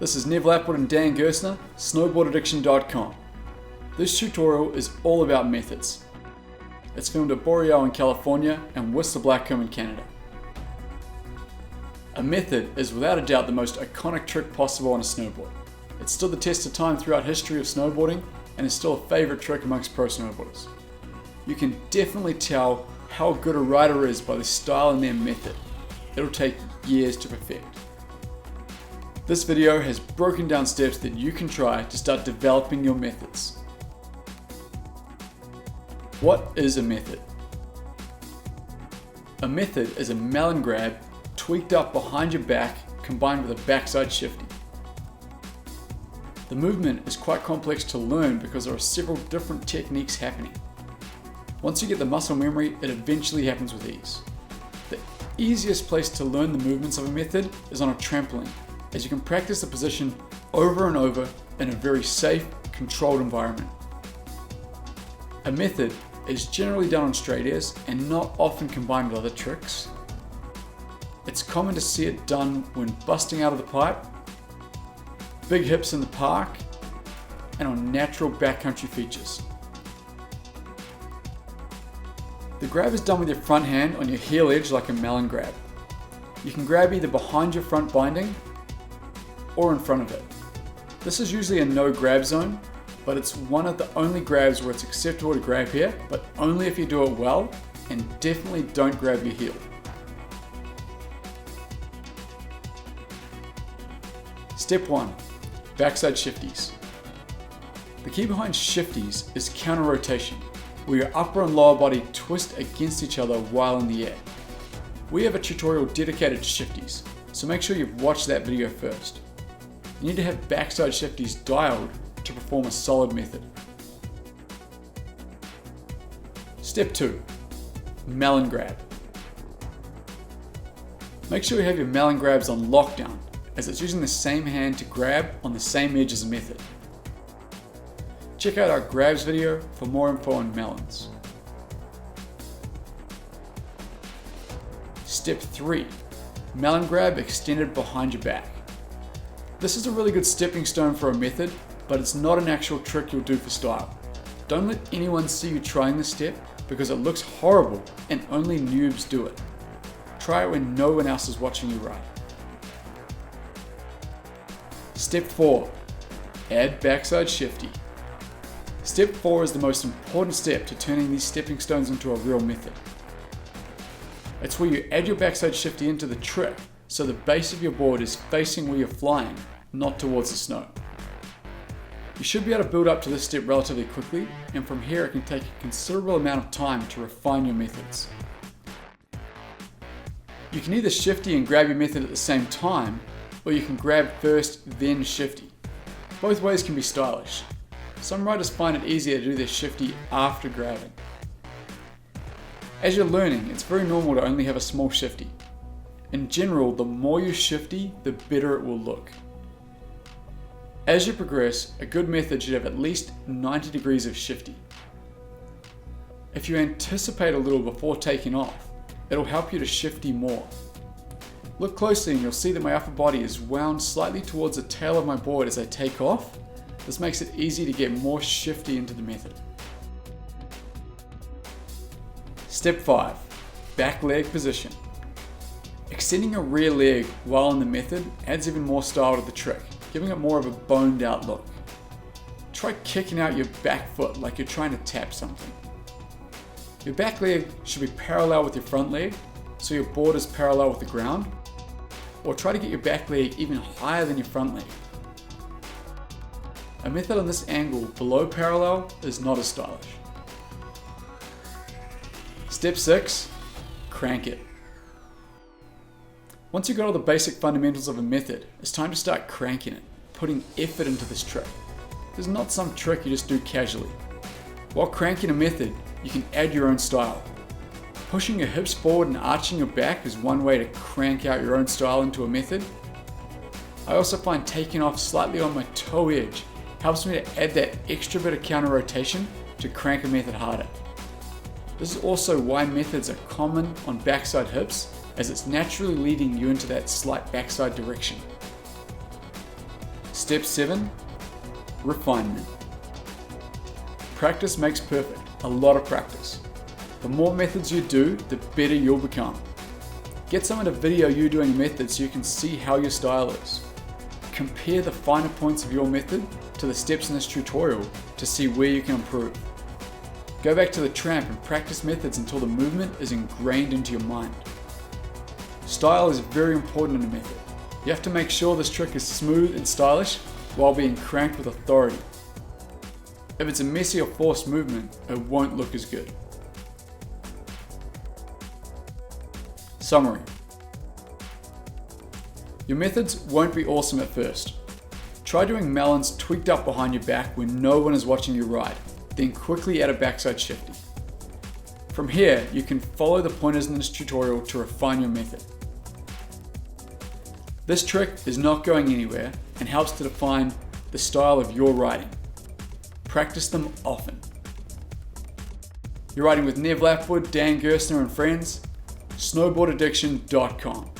This is Nev Lapwood and Dan Gersner, snowboardaddiction.com. This tutorial is all about methods. It's filmed at Boreal in California and Whistler Blackcomb in Canada. A method is without a doubt the most iconic trick possible on a snowboard. It stood the test of time throughout history of snowboarding and is still a favourite trick amongst pro snowboarders. You can definitely tell how good a rider is by the style and their method. It'll take years to perfect. This video has broken down steps that you can try to start developing your methods. What is a method? A method is a melon grab tweaked up behind your back combined with a backside shifty. The movement is quite complex to learn because there are several different techniques happening. Once you get the muscle memory, it eventually happens with ease. The easiest place to learn the movements of a method is on a trampoline, as you can practice the position over and over in a very safe, controlled environment. A method is generally done on straight airs and not often combined with other tricks. It's common to see it done when busting out of the pipe, big hips in the park, and on natural backcountry features. The grab is done with your front hand on your heel edge like a melon grab. You can grab either behind your front binding or in front of it. This is usually a no grab zone, but it's one of the only grabs where it's acceptable to grab here, but only if you do it well, and definitely don't grab your heel. Step 1. Backside shifties. The key behind shifties is counter rotation, where your upper and lower body twist against each other while in the air. We have a tutorial dedicated to shifties, so make sure you've watched that video first. You need to have backside shifties dialed to perform a solid method. Step 2. Melon grab. Make sure you have your melon grabs on lockdown, as it's using the same hand to grab on the same edge as a method. Check out our grabs video for more info on melons. Step 3. Melon grab extended behind your back. This is a really good stepping stone for a method, but it's not an actual trick you'll do for style. Don't let anyone see you trying this step because it looks horrible and only noobs do it. Try it when no one else is watching you ride. Step 4. Add backside shifty. Step 4 is the most important step to turning these stepping stones into a real method. It's where you add your backside shifty into the trick, so the base of your board is facing where you're flying, not towards the snow. You should be able to build up to this step relatively quickly, and from here it can take a considerable amount of time to refine your methods. You can either shifty and grab your method at the same time, or you can grab first then shifty. Both ways can be stylish. Some riders find it easier to do their shifty after grabbing. As you're learning, it's very normal to only have a small shifty. In general, the more you shifty, the better it will look. As you progress, a good method should have at least 90 degrees of shifty. If you anticipate a little before taking off, it'll help you to shifty more. Look closely and you'll see that my upper body is wound slightly towards the tail of my board as I take off. This makes it easy to get more shifty into the method. Step 5. Back leg position. Extending your rear leg while in the method adds even more style to the trick, giving it more of a boned out look. Try kicking out your back foot like you're trying to tap something. Your back leg should be parallel with your front leg, so your board is parallel with the ground, or try to get your back leg even higher than your front leg. A method on this angle below parallel is not as stylish. Step 6. Crank it. Once you've got all the basic fundamentals of a method, it's time to start cranking it, putting effort into this trick. This is not some trick you just do casually. While cranking a method, you can add your own style. Pushing your hips forward and arching your back is one way to crank out your own style into a method. I also find taking off slightly on my toe edge helps me to add that extra bit of counter rotation to crank a method harder. This is also why methods are common on backside hips, as it's naturally leading you into that slight backside direction. Step 7. Refinement. Practice makes perfect. A lot of practice. The more methods you do, the better you'll become. Get someone to video you doing a method so you can see how your style is. Compare the finer points of your method to the steps in this tutorial to see where you can improve. Go back to the tramp and practice methods until the movement is ingrained into your mind. Style is very important in a method. You have to make sure this trick is smooth and stylish while being cranked with authority. If it's a messy or forced movement, it won't look as good. Summary. Your methods won't be awesome at first. Try doing melons tweaked up behind your back when no one is watching you ride, then quickly add a backside shifty. From here, you can follow the pointers in this tutorial to refine your method. This trick is not going anywhere and helps to define the style of your riding. Practice them often. You're riding with Nev Lapwood, Dan Gerstner and friends, snowboardaddiction.com.